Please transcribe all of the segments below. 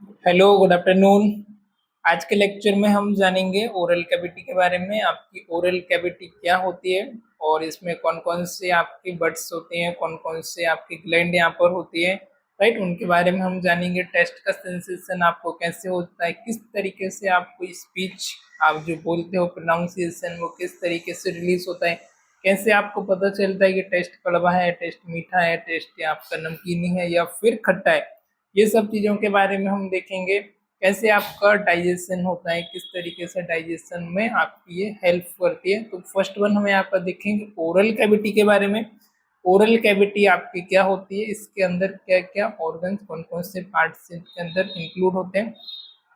Hello, good afternoon. आज के lecture में हम जानेंगे ओरल कैविटी के बारे में। आपकी ओरल कैविटी क्या होती है और इसमें कौन कौन से आपके बड्स होते हैं, कौन कौन से आपकी ग्लैंड यहाँ पर होती है, राइट। उनके बारे में हम जानेंगे। टेस्ट का सेंसेशन आपको कैसे होता है, किस तरीके से आपको स्पीच, आप जो बोलते हो प्रोनाउंसिएशन, वो किस तरीके से रिलीज होता है, कैसे आपको पता चलता है कि टेस्ट कड़वा है, टेस्ट मीठा है, टेस्ट आपका नमकीनी है या फिर खट्टा है। ये सब चीज़ों के बारे में हम देखेंगे। कैसे आपका डाइजेशन होता है, किस तरीके से डाइजेशन में आपकी ये हेल्प करती है। तो फर्स्ट वन हम यहाँ पर देखेंगे ओरल कैविटी के बारे में। ओरल कैविटी आपकी क्या होती है, इसके अंदर क्या क्या ऑर्गन्स, कौन कौन से पार्ट्स इसके अंदर इंक्लूड होते हैं।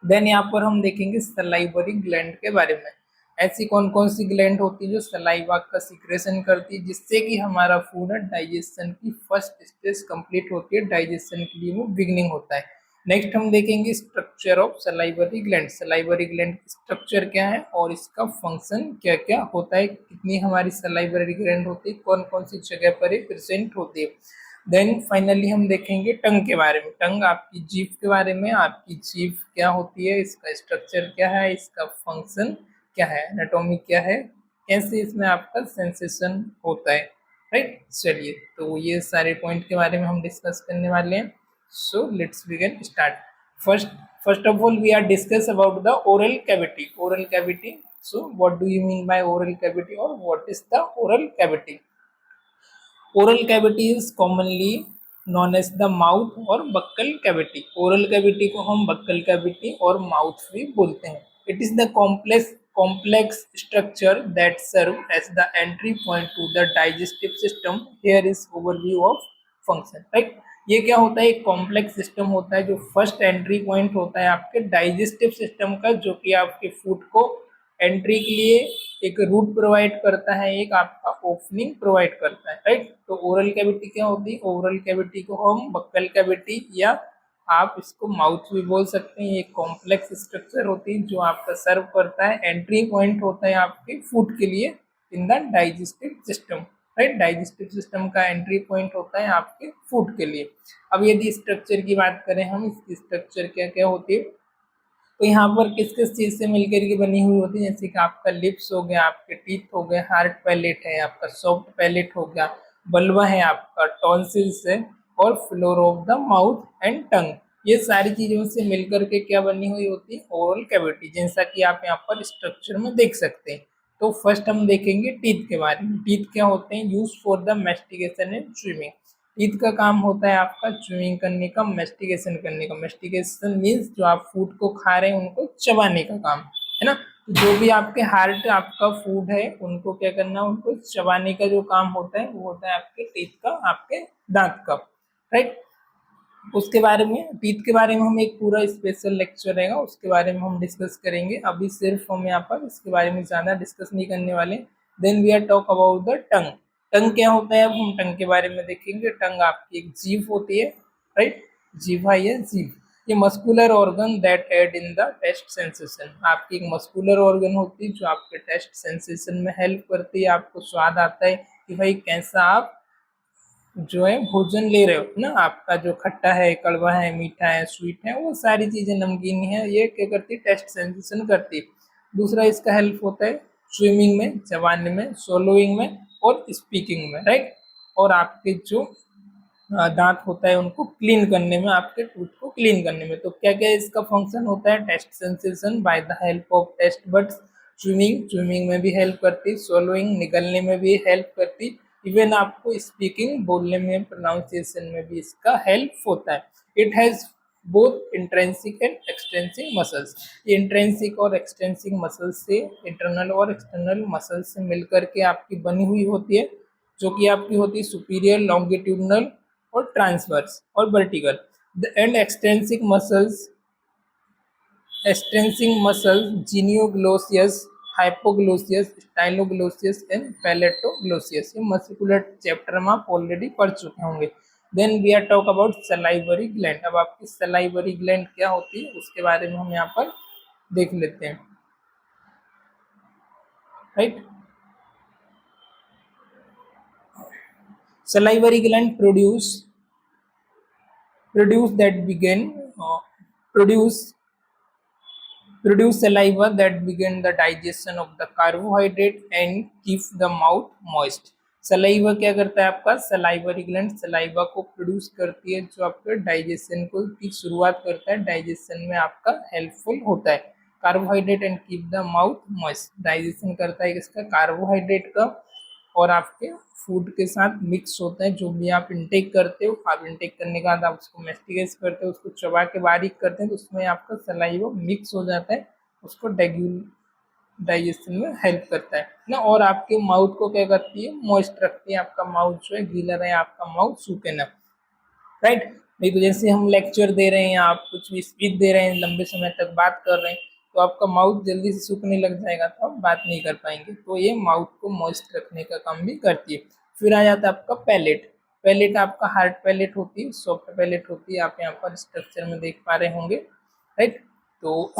देन यहाँ पर हम देखेंगे सलाइवरी ग्लैंड के बारे में। ऐसी कौन कौन सी ग्लैंड होती है जो सलाइवा का सिक्रेशन करती है, जिससे कि हमारा फूड डाइजेशन की फर्स्ट स्टेज कंप्लीट होती है, डाइजेशन के लिए वो बिगनिंग होता है। नेक्स्ट हम देखेंगे structure of salivary gland. Salivary gland की स्ट्रक्चर क्या है और इसका फंक्शन क्या क्या होता है, कितनी हमारी सलाइवरी ग्लैंड होती है, कौन कौन सी जगह पर प्रेजेंट होती है। देन फाइनली हम देखेंगे टंग के बारे में। टंग आपकी जीभ के बारे में। आपकी जीभ क्या होती है, इसका स्ट्रक्चर क्या है, इसका फंक्शन क्या है, एनाटॉमी क्या है, कैसे इसमें आपका सेंसेशन होता है, राइट। चलिए, तो ये सारे पॉइंट के बारे में हम डिस्कस करने वाले हैं। So let's begin start. First first of all we are discuss about the oral cavity. Oral cavity, so what do you mean by oral cavity और what is the oral cavity. Oral cavity is commonly known as the mouth और buccal cavity. Oral cavity को हम buccal cavity और mouth भी बोलते हैं। It is the complex structure that serve as the entry point to the digestive system. Here is overview of function, right. ये क्या होता है, एक कॉम्प्लेक्स सिस्टम होता है जो फर्स्ट एंट्री पॉइंट होता है आपके डाइजेस्टिव सिस्टम का, जो कि आपके फूड को एंट्री के लिए एक रूट प्रोवाइड करता है, एक आपका ओपनिंग प्रोवाइड करता है, राइट। तो ओरल कैविटी क्या होती है, ओरल कैविटी को हम बक्कल कैविटी या आप इसको माउथ भी बोल सकते हैं। एक कॉम्प्लेक्स स्ट्रक्चर होती है जो आपका सर्व करता है, एंट्री पॉइंट होता है आपके फूड के लिए in the digestive system, right. Digestive system का एंट्री पॉइंट होता है आपके फूड के लिए। अब यदि स्ट्रक्चर की बात करें हम, इसकी स्ट्रक्चर क्या क्या होती है, तो यहाँ पर किस किस चीज से मिलकर के बनी हुई होती है, जैसे कि आपका लिप्स हो गया, आपके टीथ हो गए, हार्ड पैलेट है, आपका सॉफ्ट पैलेट हो गया, बल्बा है, आपका टॉन्सिल्स है, और floor of the mouth and tongue. ये सारी चीजों से मिलकर के क्या बनी हुई होती है, ओरल कैविटी, जैसा कि आप यहाँ पर स्ट्रक्चर में देख सकते हैं। तो फर्स्ट हम देखेंगे टीथ के बारे में। टीथ क्या होते हैं, use for the mastication and chewing. Teeth का काम होता है आपका च्यूइंग करने का, मेस्टिकेशन करने का। मेस्टिकेशन मीन्स जो आप फूड को खा रहे हैं उनको चबाने का काम है ना। तो जो भी आपके हार्ट आपका फूड है उनको क्या करना, उनको चबाने का जो काम होता है वो होता है आपके टीथ का, आपके दांत का, राइट। उसके बारे में, टीथ के बारे में हम एक पूरा स्पेशल लेक्चर रहेगा, उसके बारे में हम डिस्कस करेंगे। अभी सिर्फ हम यहाँ पर इसके बारे में ज़्यादा डिस्कस नहीं करने वाले। Then we are talk about the tongue. Tongue क्या होता है, अब हम टंग के बारे में देखेंगे। टंग आपकी एक जीभ होती है, राइट। जीभ है ये जीभ, ये muscular organ that aid in the taste sensation. आपकी एक मस्कुलर ऑर्गन होती है जो आपके टेस्ट सेंसेशन में हेल्प करती है। आपको स्वाद आता है कि भाई कैसा आप जो है भोजन ले रहे हो ना, आपका जो खट्टा है, कड़वा है, मीठा है, स्वीट है, वो सारी चीजें, नमकीन है, ये क्या करती है, टेस्ट सेंसेशन करती है। दूसरा इसका हेल्प होता है स्विमिंग में, चबाने में, सोलोइंग में और स्पीकिंग में, राइट। और आपके जो दांत होता है उनको क्लीन करने में, आपके टूथ को क्लीन करने में। तो क्या क्या इसका फंक्शन होता है, taste sensation by the help of taste buds. Swimming में भी हेल्प करती, सोलोइंग निगलने में भी हेल्प करती, इवन आपको स्पीकिंग बोलने में, प्रोनाउंसिएशन में भी इसका हेल्प होता है। It has both intrinsic and extensive muscles. ये इंट्रेंसिक और एक्सटेंसिव मसल्स से, इंटरनल और एक्सटर्नल मसल्स से मिलकर के आपकी बनी हुई होती है, जो कि आपकी होती है सुपीरियर, लॉन्गिट्यूडनल और ट्रांसवर्स और vertical. The end extensing muscle genioglossus, hypoglossus, styloglossus and palatoglossus. ये मस्कुलर चैप्टर में आप ऑलरेडी पढ़ चुके होंगे। Then we are talk about salivary gland. अब आपकी सलाइवरी ग्लैंड क्या होती है उसके बारे में हम यहाँ पर देख लेते हैं, right. Salivary gland produce that begin produce saliva that begin the digestion of the carbohydrate and keep the mouth moist. Saliva क्या करता है आपका, सलाइवरी ग्लैंड सलाइवा को प्रोड्यूस करती है जो आपके डाइजेशन को की शुरुआत करता है, डाइजेशन में आपका हेल्पफुल होता है। Carbohydrate and keep the mouth moist, digestion करता है किसका, कार्बोहाइड्रेट का, और आपके फूड के साथ मिक्स होता है। जो भी आप इंटेक करते हो, आप इंटेक करने के बाद आप उसको मेस्टिकेट करते हो, उसको चबा के बारीक करते हैं, तो उसमें आपका सलाइवा मिक्स हो जाता है, उसको डाइजेशन में हेल्प करता है ना। और आपके माउथ को क्या करती है, मॉइस्ट रखती है, आपका माउथ जो है गीला रहे, आपका माउथ सूखे ना, राइट। नहीं तो जैसे हम लेक्चर दे रहे हैं, आप कुछ भी स्पीच दे रहे हैं, लंबे समय तक बात कर रहे हैं, तो आपका माउथ जल्दी से सूखने लग जाएगा, तो आप बात नहीं कर पाएंगे। तो ये माउथ को मॉइस्ट रखने का काम भी करती है। फिर आ जाता है आपका पैलेट। पैलेट आपका हार्ड पैलेट होती है, सॉफ्ट पैलेट होती है, आप यहाँ पर स्ट्रक्चर में देख पा रहे होंगे, राइट। तो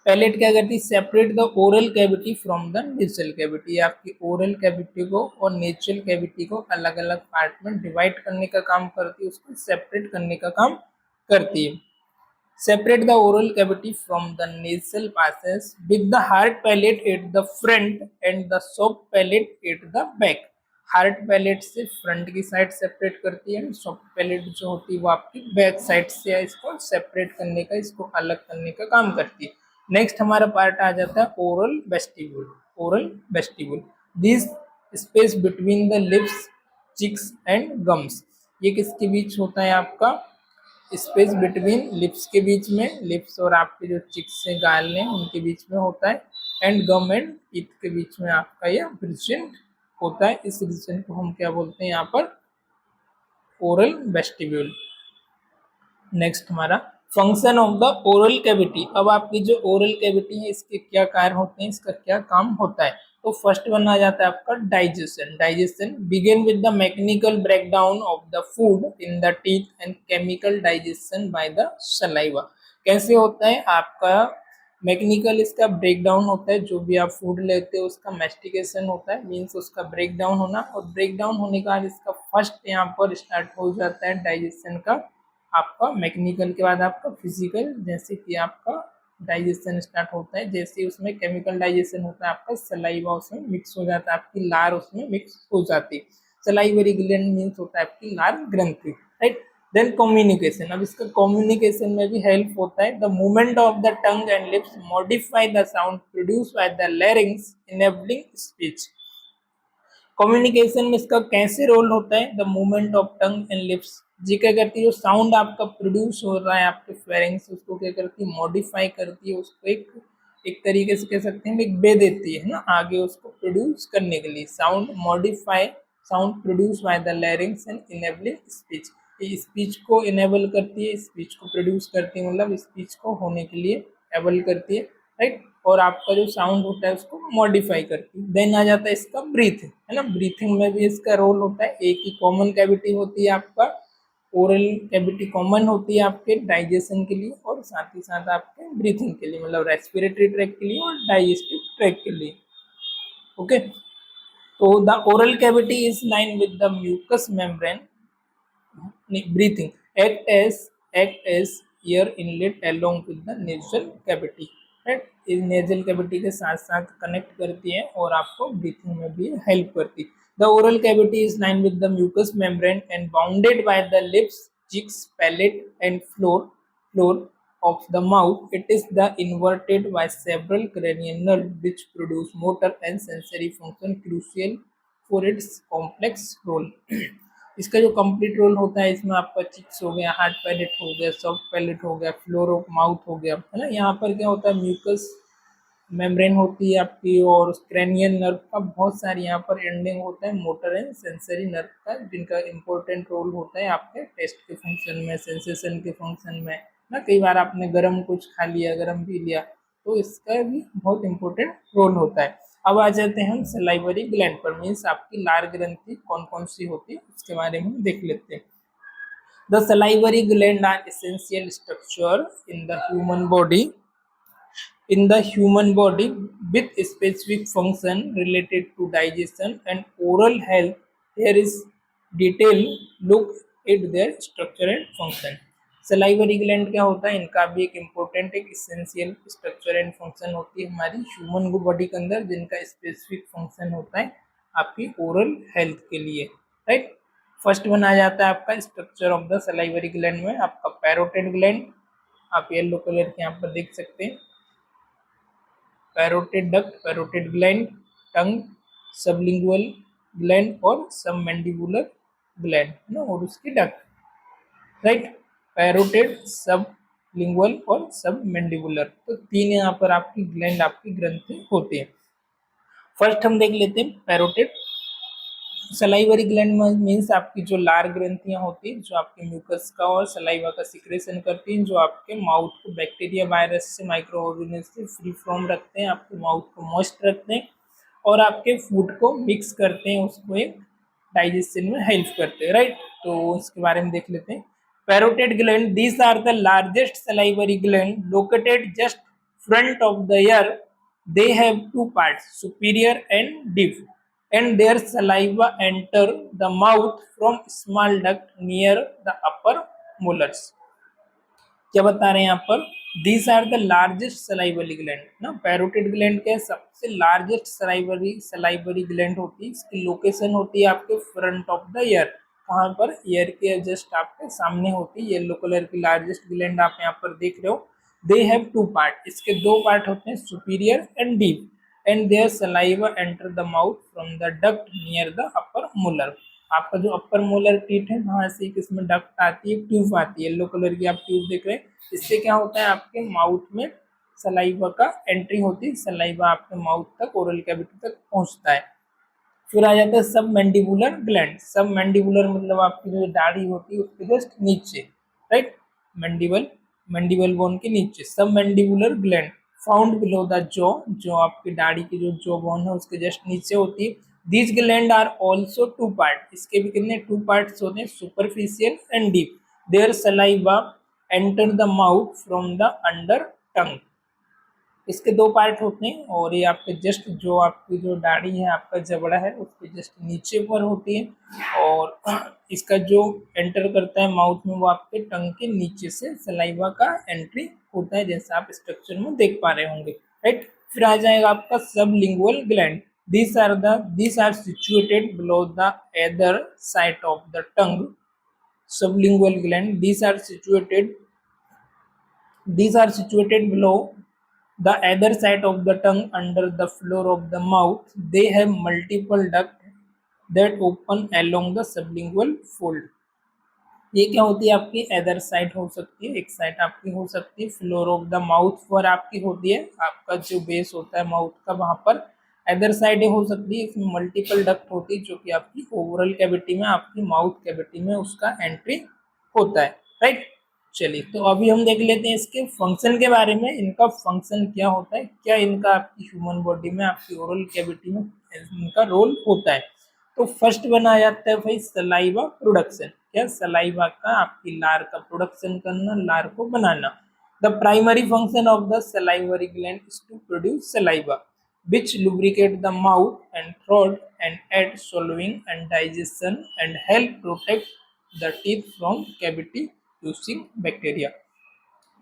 पैलेट क्या करती है, separate the oral cavity from the natural cavity, आपकी ओरल कैविटी को और नेचुरल कैविटी को अलग अलग पार्ट में डिवाइड करने का काम करती है, उसको सेपरेट करने का काम करती है। Separate the oral cavity from the nasal passes with the hard palate at the front end the soft palate at the back. Hard palate से फ्रंट की साइड सेपरेट करती है, सॉफ्ट पैलेट जो होती है वो आपकी बैक साइड से इसको सेपरेट करने का, इसको अलग करने का काम करती है। नेक्स्ट हमारा पार्ट आ जाता है oral vestibule. Oral vestibule, this space between the lips, cheeks and gums, ये किसके बीच होता है आपका, स्पेस बिटवीन लिप्स के बीच में, लिप्स और आपके जो चिक्स से गाल हैं उनके बीच में होता है, एंड गम एंड टीथ के बीच में आपका यह रीजन होता है। इस रीजन को हम क्या बोलते हैं यहाँ पर, ओरल वेस्टिब्यूल। नेक्स्ट हमारा function of the oral cavity. अब आपकी जो ओरल कैविटी है इसके क्या कार्य होते हैं, इसका क्या काम होता है। तो फर्स्ट वन आ जाता है आपका digestion. Digestion begin with the mechanical breakdown of the food in the teeth and chemical digestion by the saliva. कैसे होता है आपका, मैकेनिकल इसका ब्रेकडाउन होता है, जो भी आप फूड लेते हो उसका मेस्टिकेशन होता है, मीन्स उसका ब्रेकडाउन होना, और ब्रेकडाउन होने के बाद इसका फर्स्ट यहाँ पर स्टार्ट हो जाता है डाइजेशन का, आपका मैकेनिकल के बाद आपका फिजिकल, जैसे कि आपका डाइजेशन स्टार्ट होता है, जैसे उसमें केमिकल डाइजेशन होता है, आपका सलाइवा उसमें मिक्स हो जाता है, आपकी लार उसमें मिक्स हो जाती है। सलाइवरी ग्लैंड मीन्स होता है आपकी लार ग्रंथि, राइट। देन कम्युनिकेशन, अब इसका कम्युनिकेशन में भी हेल्प होता है। The movement of the tongue and lips modify the sound produce by the larynx enabling speech. Communication में इसका कैसे रोल होता है, the movement of tongue and lips, जी क्या करती है, जो साउंड आपका प्रोड्यूस हो रहा है आपके फेरिंग्स, उसको क्या करती है, मॉडिफाई करती है, उसको एक तरीके से कह सकते हैं एक वे देती है ना आगे उसको प्रोड्यूस करने के लिए। Sound modify, sound produce by the लैरिंग्स and enabling speech, speech को इनेबल करती है, स्पीच को प्रोड्यूस करती है, मतलब स्पीच को होने के लिए एबल करती है, राइट। और आपका जो साउंड होता है उसको मॉडिफाई करती है। देन आ जाता है इसका ब्रीथ, है ना, ब्रीथिंग में भी इसका रोल होता है। एक ही कॉमन कैविटी होती है आपका, ओरल कैविटी कॉमन होती है आपके डाइजेशन के लिए और साथ ही साथ आपके ब्रीथिंग के लिए, मतलब रेस्पिरेटरी ट्रैक के लिए और डाइजेस्टिव ट्रैक के लिए, ओके। तो the oral cavity is line with the mucus membrane, breathing act as air inlet along with the nasal cavity, right. इस नेजल कैविटी के साथ साथ कनेक्ट करती है और आपको ब्रीथिंग में भी हेल्प करती है। The oral cavity is lined with the mucous membrane and bounded by the lips, cheeks, palate, and floor of the mouth. It is the inverted by several cranial nerves which produce motor and sensory function crucial for its complex role. इसका जो complete role होता है इसमें आपका chicks हो गया, hard palate हो गया, सॉफ्ट पैलेट हो गया, फ्लोर ऑफ माउथ हो गया, है ना। यहाँ पर क्या होता है, म्यूकस मेम्ब्रेन होती है आपकी और क्रेनियल नर्व का बहुत सारी यहाँ पर एंडिंग होता है, मोटर एंड सेंसरी नर्व का, जिनका इम्पोर्टेंट रोल होता है आपके टेस्ट के फंक्शन में, सेंसेशन के फंक्शन में ना। कई बार आपने गर्म कुछ खा लिया, गर्म पी लिया, तो इसका भी बहुत इम्पोर्टेंट रोल होता है। अब आ जाते हैं हम सलाइवरी ग्लैंड पर, मीन्स आपकी लार ग्रंथि कौन कौन सी होती है उसके बारे में देख लेते हैं। The salivary gland are essential structure in the human body with specific function related to digestion and oral health. Here is detailed look at their structure and function. Salivary gland क्या होता है, इनका भी एक इम्पोर्टेंट एक essential structure and function होती है हमारी ह्यूमन बॉडी के अंदर, जिनका स्पेसिफिक फंक्शन होता है आपकी ओरल हेल्थ के लिए, राइट। फर्स्ट वन आ जाता है आपका structure of the salivary gland में आपका पैरोटिड ग्लैंड, आप येलो कलर के यहाँ पर देख सकते हैं, पैरोटिड डक्ट, पैरोटिड ग्लैंड, टंग, सबलिंगुअल ग्लैंड और सबमैंडिबुलर ग्लैंड ना, और उसकी डक्ट, राइट। पैरोटिड, सब लिंगुअल और सब मैंडिबुलर, तो तीन यहाँ पर आपकी ग्लैंड आपकी ग्रंथि होती है। फर्स्ट हम देख लेते हैं पैरोटिड। सलाइवरी ग्लैंड मीन्स आपकी जो लार ग्रंथियां होती हैं जो आपके म्यूकस का और सलाइवा का सिक्रेशन करती हैं, जो आपके माउथ को बैक्टीरिया, वायरस से, माइक्रो ऑर्गेनिज्म से फ्री फ्रॉम रखते हैं, आपके माउथ को मॉइस्ट रखते हैं और आपके फूड को मिक्स करते हैं, उसको एक डाइजेशन में हेल्प करते हैं, राइट। तो इसके बारे में देख लेते हैं। Parotid gland, these are the largest salivary gland located just front of the ear. They have two parts, superior and deep, and their saliva enter the mouth from small duct near the upper molars. क्या बता रहे हैं यहाँ पर, these are the largest salivary gland ना, parotid gland के सबसे largest salivary gland होती है, इसकी लोकेशन होती है आपके फ्रंट ऑफ द ईयर, कहाँ पर, ईयर के जस्ट आपके सामने होती है, येलो कलर की लार्जेस्ट ग्लैंड आप यहाँ पर देख रहे हो। दे हैव टू पार्ट, इसके दो पार्ट होते हैं, superior and deep, and there saliva enter the mouth from the duct near the upper molar. आपका जो अपर मोलर टीथ है वहां से एक इसमें डक्ट आती है, ट्यूब आती है, येलो कलर की आप ट्यूब देख रहे हैं, इससे क्या होता है आपके माउथ में सलाइवा का एंट्री होती है, सलाइवा आपके माउथ तक, ओरल कैविटी तक पहुंचता है। फिर आ जाता है सब मैंडिबुलर ग्लैंड। सब मैंडिबुलर मतलब आपकी जो दाढ़ी होती है उसके जस्ट नीचे, राइट, मैंडिबल बोन के नीचे सब mandibular gland found below the jaw, जो आपकी दाढ़ी की जो जॉ बोन है उसके जस्ट नीचे होती है। These gland are also two part, इसके भी कितने टू पार्ट्स होते हैं, superficial and deep. There saliva enter the mouth from the under tongue, इसके दो पार्ट होते हैं और ये आपके जस्ट जो आपकी जो दाढ़ी है, आपका जबड़ा है, उसके जस्ट नीचे पर होती है और इसका जो एंटर करता है माउथ में वो आपके टंग के नीचे से सलाइवा का एंट्री होता है, जैसा आप स्ट्रक्चर में देख पा रहे होंगे, राइट। फिर आ जाएगा आपका sublingual gland. These are situated below the either side of the tongue. Sublingual gland. These are situated below the other side of the tongue under the floor of the mouth. They have multiple ducts that open along the sublingual fold. ये क्या होती है आपकी other side हो सकती है, एक side आपकी हो सकती है, फ्लोर ऑफ द माउथ पर आपकी होती है, आपका जो बेस होता है माउथ का वहां पर अदर साइड हो सकती है, इसमें मल्टीपल डक्ट होती है जो कि आपकी ओवरल कैविटी में, आपकी माउथ कैविटी में उसका एंट्री होता है, राइट। चलिए तो अभी हम देख लेते हैं इसके फंक्शन के बारे में, इनका फंक्शन क्या होता है, क्या इनका आपकी ह्यूमन बॉडी में, आपकी ओरल कैविटी में इनका रोल होता है। तो फर्स्ट बना जाता है भाई सलाइवा प्रोडक्शन, क्या सलाइवा का आपकी लार का प्रोडक्शन करना, लार को बनाना। The primary function of the salivary gland is to produce saliva which lubricate the mouth and throat and aid swallowing and digestion and help protect the teeth from cavity using bacteria,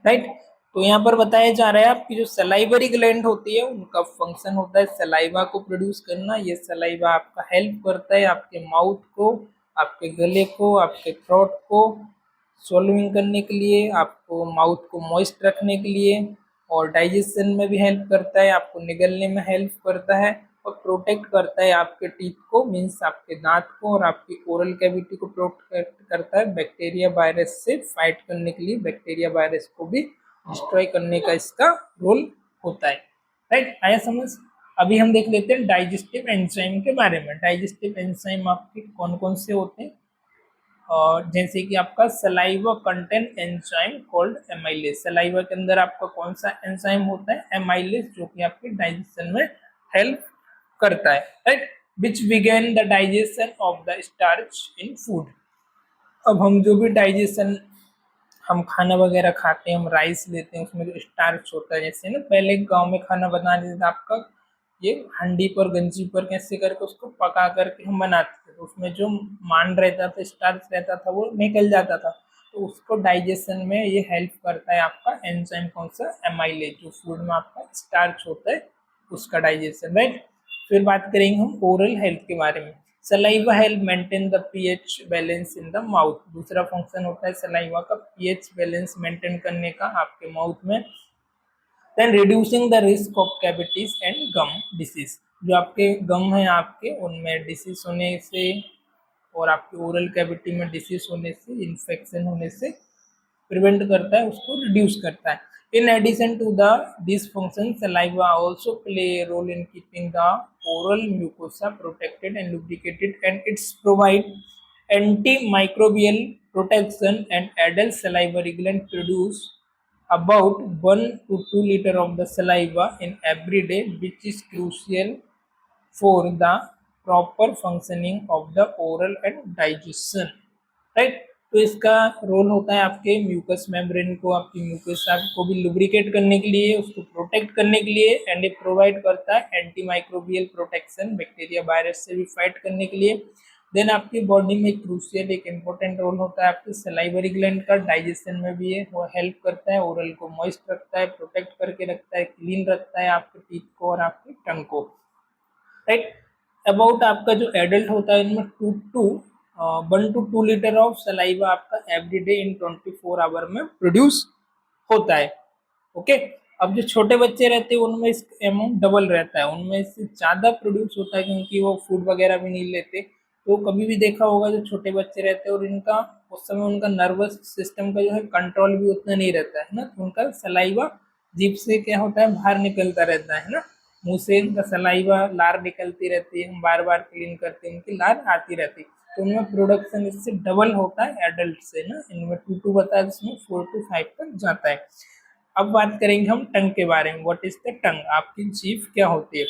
right. तो यहाँ पर बताया जा रहा है आपकी जो salivary gland होती है उनका फंक्शन होता है सलाइवा को प्रोड्यूस करना। ये सलाइवा आपका हेल्प करता है आपके माउथ को, आपके गले को, आपके थ्रोट को स्वॉलोइंग करने के लिए, आपको माउथ को मॉइस्ट रखने के लिए, और डाइजेशन में भी हेल्प करता है, आपको निगलने में हेल्प करता है और प्रोटेक्ट करता है आपके टीथ को, मीन्स आपके दांत को, और आपकी ओरल कैविटी को प्रोटेक्ट करता है बैक्टीरिया वायरस से फाइट करने के लिए, बैक्टीरिया वायरस को भी डिस्ट्रॉय करने का इसका रोल होता है, राइट। आया समझ। अभी हम देख लेते हैं डाइजेस्टिव एंजाइम के बारे में। डाइजेस्टिव एंजाइम आपके कौन कौन से होते हैं, और जैसे कि आपका saliva contain enzyme called amylase, saliva के अंदर आपका कौन सा एंजाइम होता है, एमाइलेज, जो कि आपके डाइजेशन में हेल्प करता है, right. Which begin the digestion of the starch in food. अब हम जो भी डाइजेशन, हम खाना वगैरह खाते हैं, हम राइस लेते हैं, उसमें जो स्टार्च होता है, जैसे ना पहले गांव में खाना बना देते थे आपका ये हंडी पर, गंजी पर कैसे करके उसको पका करके हम बनाते थे, तो उसमें जो मान रहता था, स्टार्च रहता था, वो निकल जाता था। तो उसको डाइजेशन में ये हेल्प करता है आपका एंजाइम कौन सा, एमाइलेज, जो फूड में आपका स्टार्च होता है उसका डाइजेशन, राइट। फिर बात करेंगे हम ओरल हेल्थ के बारे में। Saliva help maintain the pH balance in the mouth. दूसरा फंक्शन होता है सलाइवा का पीएच बैलेंस मेंटेन करने का आपके माउथ में। Then reducing the risk of cavities and gum disease. जो आपके गम है आपके उनमें डिसीज होने से और आपके ओरल कैविटी में डिसीज होने से, इन्फेक्शन होने से प्रिवेंट करता है, उसको रिड्यूस करता है। In addition to the these functions, saliva also play a role in keeping the oral mucosa protected and lubricated, and it's provide antimicrobial protection. And adult salivary gland produce about 1 to 2 liter of the saliva in every day, which is crucial for the proper functioning of the oral and digestion, right. तो इसका role होता है आपके mucus membrane को, आपकी mucus को भी lubricate करने के लिए, उसको प्रोटेक्ट करने के लिए, एंड ये प्रोवाइड करता है anti microbial protection, bacteria virus से भी फाइट करने के लिए। देन आपकी बॉडी में क्रूशियल एक इम्पोर्टेंट रोल होता है आपके सलाइवरी ग्लैंड का, डाइजेशन में भी ये वो हेल्प करता है, ओरल को मॉइस्ट रखता है, प्रोटेक्ट करके रखता है, क्लीन रखता है आपके टीथ को और आपके टंग को, राइट। अबाउट आपका जो एडल्ट होता है इनमें 1 to 2 लीटर ऑफ सलाइवा आपका एवरी डे इन 24 आवर में प्रोड्यूस होता है, ओके। अब जो छोटे बच्चे रहते हैं उनमें इसका अमाउंट डबल रहता है, उनमें इससे ज़्यादा प्रोड्यूस होता है क्योंकि वो फूड वगैरह भी नहीं लेते। तो कभी भी देखा होगा जो छोटे बच्चे रहते हैं और इनका उस समय उनका नर्वस सिस्टम का जो है कंट्रोल भी उतना नहीं रहता है ना, तो उनका सलाइवा जीभ से क्या होता है बाहर निकलता रहता है ना, मुंह से इनका सलाइवा लार निकलती रहती है, हम बार बार क्लीन करते हैं उनकी लार आती रहती है, तो उनमें प्रोडक्शन इससे डबल होता है एडल्ट से ना, इनमें 2 बताया जिसमें 4 to 5 तक जाता है। अब बात करेंगे हम टंग के बारे में। व्हाट इज द टंग, आपकी जीभ क्या होती है।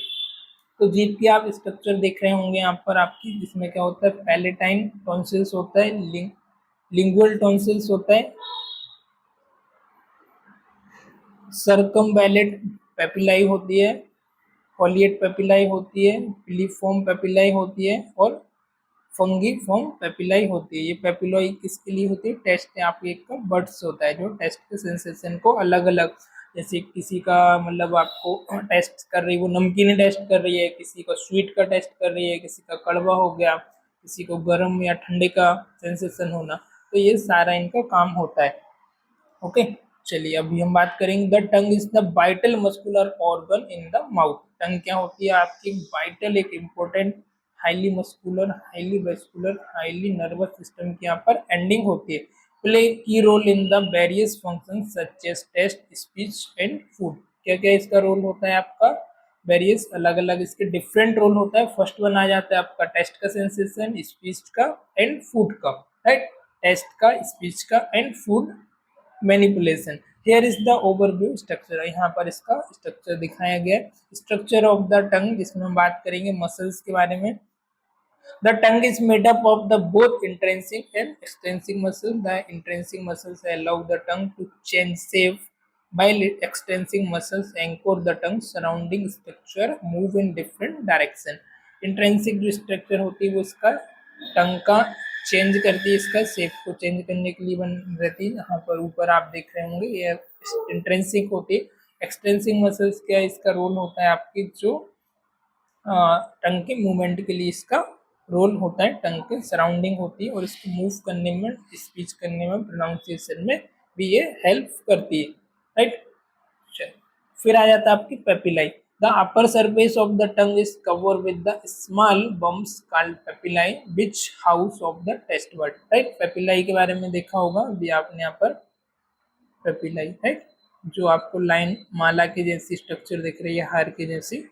तो जीभ की आप स्ट्रक्चर देख रहे होंगे यहाँ पर आपकी, जिसमें क्या होता है पैलेटाइन टॉन्सिल्स होता है, लिंगुअल टॉन्सिल्स होता है, सर्कमवैलेट पेपिलाई होती है, फॉलिएट पेपिलाई होती है, पिलीफॉर्म पेपिलाई होती है और फंगीफॉर्म पेपिलाई होती है। ये पेपिलाई किसके लिए होती है, टेस्ट आपके एक का बर्ड्स होता है जो टेस्ट के सेंसेशन को अलग अलग, जैसे किसी का मतलब आपको टेस्ट कर रही है, वो नमकीन टेस्ट कर रही है, किसी को स्वीट का टेस्ट कर रही है, किसी का कड़वा हो गया, किसी को गर्म या ठंडे का सेंसेशन होना, तो ये सारा इनका काम होता है, ओके। चलिए अभी हम बात करेंगे the tongue is the vital muscular organ in the mouth. Tongue क्या होती है आपकी वाइटल, एक important highly muscular, highly vascular, highly nervous system की यहाँ पर एंडिंग होती है। Play key role in the various function such as taste, speech and food. क्या क्या इसका रोल होता है आपका, वेरियस अलग अलग इसके डिफरेंट रोल होता है। फर्स्ट वन आ जाता है आपका टेस्ट का सेंसेशन, स्पीच का एंड फूड का, राइट। टेस्ट का, स्पीच का and food manipulation. Here is the overview structure, यहाँ पर इसका स्ट्रक्चर दिखाया गया है। स्ट्रक्चर ऑफ द टंग, जिसमें हम बात करेंगे मसल्स के बारे में। The tongue is made up of the both intrinsic and extrinsic muscles. The intrinsic muscles allow the tongue to change shape, while extrinsic muscles anchor the tongue surrounding structure move in different direction. Intrinsic जो structure होती है वो इसका टंग का change करती है, इसका shape को चेंज करने के लिए बन रहती है। यहाँ पर ऊपर आप देख रहे होंगे ये इंट्रेंसिक होती है। एक्सटेंसिक मसल्स क्या इसका रोल होता है आपकी जो टंग के मूवमेंट के लिए इसका रोल होता है, टंग के सराउंडिंग होती है और इसको मूव करने में, स्पीच करने में, प्रोनाउंसिएशन में भी ये हेल्प करती है, राइट। फिर आ जाता है आपकी papillae. The upper surface of the tongue is cover with the small bumps called papillae which house of the taste bud, right. Papillae के बारे में देखा होगा अभी आपने यहाँ पर, पेपिलाई, राइट, जो आपको लाइन माला के जैसी स्ट्रक्चर दिख रही है, हार के जैसी,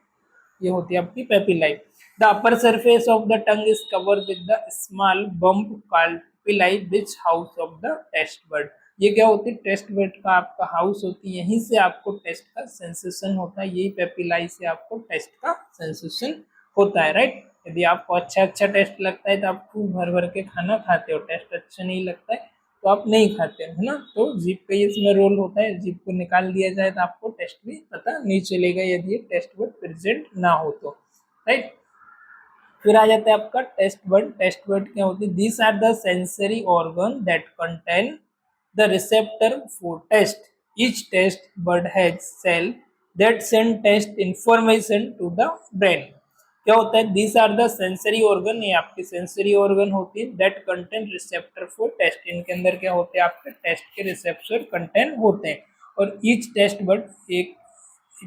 ये होती है आपकी papillae. The upper surface of the tongue is cover with the small bump called papillae which house of the taste bud. ये क्या होती है, टेस्ट बड का आपका हाउस होती है, यहीं से आपको टेस्ट का सेंसेशन होता है, यही पेपिलाई से आपको टेस्ट का सेंसेशन होता है, राइट। यदि आपको अच्छा टेस्ट लगता है तो आप खूब भर भर के खाना खाते हो, टेस्ट अच्छा नहीं लगता है तो आप नहीं खाते है ना। तो जीभ का ये इसमें रोल होता है, जीभ को निकाल दिया जाए तो आपको टेस्ट भी पता नहीं चलेगा यदि ये टेस्ट बड प्रेजेंट ना हो तो, राइट। फिर आ जाता है आपका टेस्ट बड। टेस्ट बड क्या होती है, this are the sensory organ that contain the receptor for taste, each taste bud has cell that send taste information to the brain. क्या होता है, these are the sensory organ, ये आपके sensory organ होती है, that contain receptor for taste, इनके अंदर क्या होते हैं, आपके टेस्ट के रिसेप्टर कंटेन होते हैं। और ईच टेस्ट बड, एक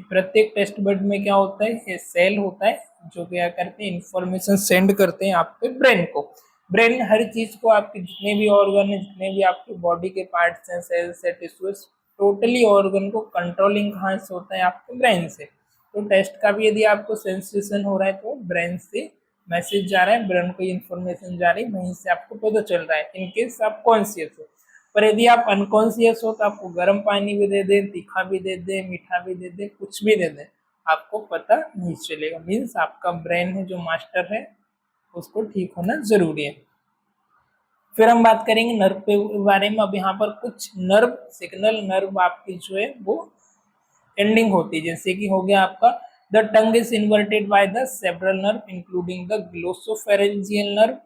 प्रत्येक टेस्ट बड में क्या होता है, ये सेल होता है जो क्या करते हैं, इंफॉर्मेशन सेंड करते हैं आपके ब्रेन को। ब्रेन हर चीज को, आपके जितने भी ऑर्गन है, जितने भी आपके बॉडी के पार्ट्स हैं, सेल्स है, टिश्यूज, टोटली ऑर्गन को कंट्रोलिंग कहाँ से होता है, आपके ब्रेन से। तो टेस्ट का भी यदि आपको सेंसेशन हो रहा है तो ब्रेन से मैसेज जा रहा है, ब्रेन को इन्फॉर्मेशन जा रही है, वहीं से आपको पता चल रहा है, इनकेस आप कॉन्शियस हो। पर यदि आप अनकॉन्शियस हो तो आपको गर्म पानी भी दे दें, तीखा भी दे दें, मीठा भी दे दें, कुछ भी दे दें, आपको पता नहीं चलेगा। मीन्स आपका ब्रेन है जो मास्टर है, उसको ठीक होना जरूरी है। फिर हम बात करेंगे नर्व के बारे में। अब यहाँ पर कुछ नर्व, सिग्नल नर्व आपकी जो है वो एंडिंग होती है, जैसे कि हो गया आपका the tongue is inverted by the several nerve including the glossopharyngeal nerve,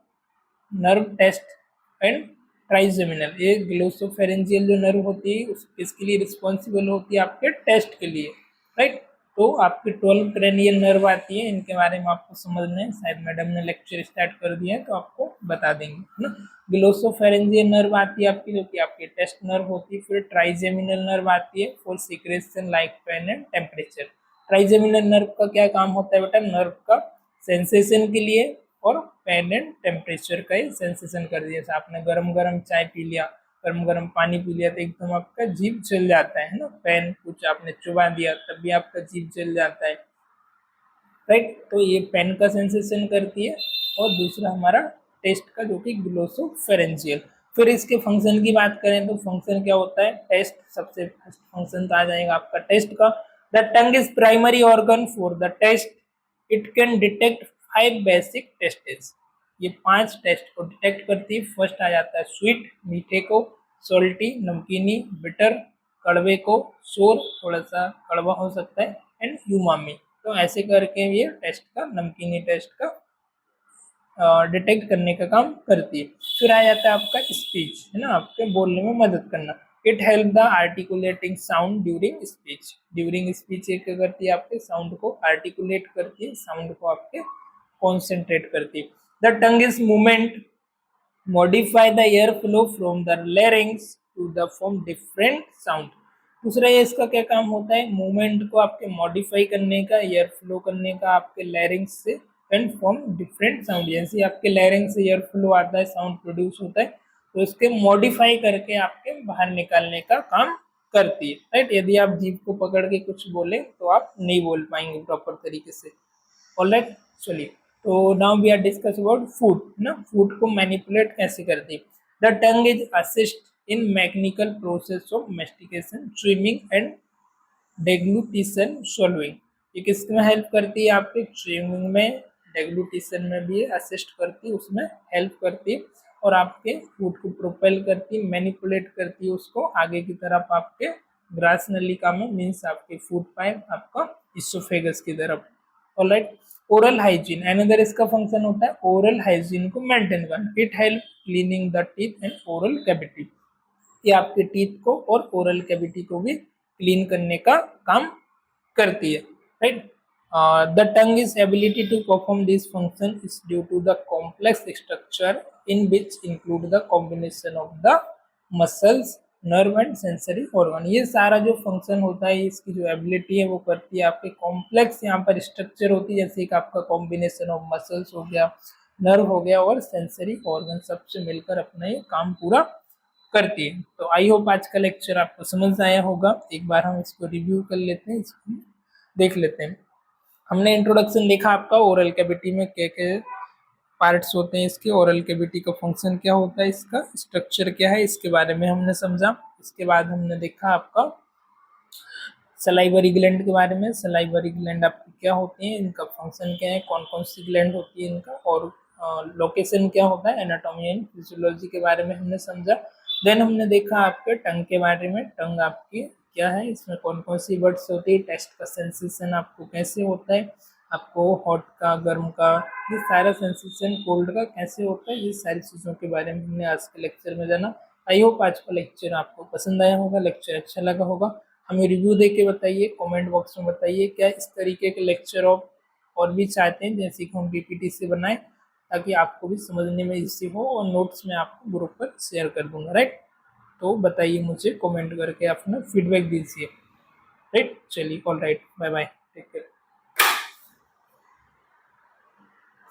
nerve taste and trigeminal. ये ग्लोसोफेरेंजियल जो नर्व होती है इसके लिए रिस्पॉन्सिबल होती है आपके टेस्ट के लिए, राइट। तो आपकी 12 क्रेनियल नर्व आती है, इनके बारे में आपको समझना है, शायद मैडम ने लेक्चर स्टार्ट कर दिया है तो आपको बता देंगे, है ना। ग्लोसोफेरेंजियल नर्व आती है आपकी, जो कि आपकी टेस्ट नर्व होती है। फिर ट्राइजेमिनल नर्व आती है for secretion like pain and temperature. Trigeminal nerve का क्या काम होता है बेटा, नर्व का सेंसेशन के लिए और पेन एंड टेम्परेचर का ही सेंसेशन कर दिया। जैसे आपने गरम गरम चाय पी लिया, गरम गरम पानी पी लिया तो एकदम आपका जीभ जल जाता है ना, पेन कुछ आपने चुबा दिया तब भी आपका जीभ जल जाता है, राइट। तो ये पेन का सेंसेशन करती है। और दूसरा हमारा टेस्ट का, जो कि ग्लोसोफेरेंजियल। फिर इसके फंक्शन की बात करें तो फंक्शन क्या होता है, टेस्ट, सबसे फर्स्ट फंक्शन तो आ जाएगा आपका टेस्ट का। The tongue is primary organ for the taste, it can detect 5 basic tastes, ये 5 टेस्ट को डिटेक्ट करती है। फर्स्ट आ जाता है स्वीट, मीठे को, सोल्टी, नमकीनी, बिटर, कड़वे को, सोर, थोड़ा सा कड़वा हो सकता है, एंड यूमामी। तो ऐसे करके ये टेस्ट का, नमकीनी टेस्ट का डिटेक्ट करने का काम करती है। फिर आ जाता है आपका स्पीच, है ना, आपके बोलने में मदद करना। It help the articulating sound during speech, during speech ये क्या करती है, आपके साउंड को आर्टिकुलेट करती है, साउंड को आपके कॉन्सेंट्रेट करती है। The tongue is movement modify the airflow from the larynx to the form different sound। दूसरा ये इसका क्या काम होता है, मूवमेंट को आपके मॉडिफाई करने का, एयर फ्लो करने का आपके लैरिंग्स से, एंड फॉर्म डिफरेंट साउंड। जैसे आपके लैरिंग्स से एयर फ्लो आता है, साउंड प्रोड्यूस होता है, तो इसके मॉडिफाई करके आपके बाहर निकालने का काम करती है, राइट। यदि आप जीभ को पकड़ के कुछ बोले तो आप नहीं बोल पाएंगे प्रॉपर तरीके से, ऑलराइट। चलिए, तो now we are discuss about food, ना, फूड को मैनिपुलेट कैसे करती है। The tongue is assist in mechanical process of mastication, swimming and deglutition, swallowing. ये किसमें हेल्प करती है, आपके स्विमिंग में, डेग्लूटिशन में भी असिस्ट करती है, उसमें हेल्प करती है, और आपके फूड को प्रोपेल करती है, मैनिपुलेट करती है उसको आगे की तरफ आपके ग्रास नलिका में, मीन्स आपके फूड पाइप, आपका इसोफेगस की तरफ, ऑलराइट। ओरल हाइजीन, अनदर इसका फंक्शन होता है ओरल हाइजीन को मेंटेन करना। It help cleaning the teeth and oral cavity, ये आपके टीथ को और ओरल कैविटी को भी क्लीन करने का काम करती है, right. The tongue is ability to perform this function is due to the complex structure in which include the combination of the muscles, nerve and sensory organ. ये सारा जो फंक्शन होता है, इसकी जो एबिलिटी है वो करती है आपके कॉम्प्लेक्स यहाँ पर स्ट्रक्चर होती है, जैसे कि आपका कॉम्बिनेशन ऑफ मसल्स हो गया, नर्व हो गया और सेंसरी ऑर्गन, सबसे मिलकर अपना ये काम पूरा करती है। तो आई होप आज का लेक्चर आपको समझ आया होगा। एक बार हम इसको रिव्यू कर लेते हैं, इसको देख लेते हैं। हमने इंट्रोडक्शन देखा आपका, ओरल कैविटी में क्या क्या पार्ट्स होते हैं इसके, ओरल कैविटी का फंक्शन क्या होता है, इसका स्ट्रक्चर क्या है, इसके बारे में हमने समझा। इसके बाद हमने देखा आपका सलाइवरी ग्लैंड के बारे में। सलाइवरी ग्लैंड आपकी क्या होती है, इनका फंक्शन क्या है, कौन कौन सी ग्लैंड होती है इनका, और लोकेशन क्या होता है, एनाटॉमी एंड फिजियोलॉजी के बारे में हमने समझा। देन हमने देखा आपके टंग के बारे में, टंग आपकी क्या है, इसमें कौन कौन सी वर्ड्स होती है, टेस्ट का सेंसेशन आपको कैसे होता है, आपको हॉट का, गर्म का, ये सारा सेंसेशन, कोल्ड का कैसे होता है, ये सारी चीज़ों के बारे में हमने आज के लेक्चर में जाना। आई होप आज का लेक्चर आपको पसंद आया होगा, लेक्चर अच्छा लगा होगा। हमें रिव्यू दे के बताइए, कमेंट बॉक्स में बताइए क्या इस तरीके के लेक्चर आप और भी चाहते हैं जैसे कि हम पीपीटी से बनाएं, ताकि आपको भी समझने में इजी हो, और नोट्स मैं आपको ग्रुप पर शेयर कर दूंगा, राइट। तो बताइए मुझे कमेंट करके, अपना फीडबैक दीजिए, राइट। चलिए, all right, bye bye, take care.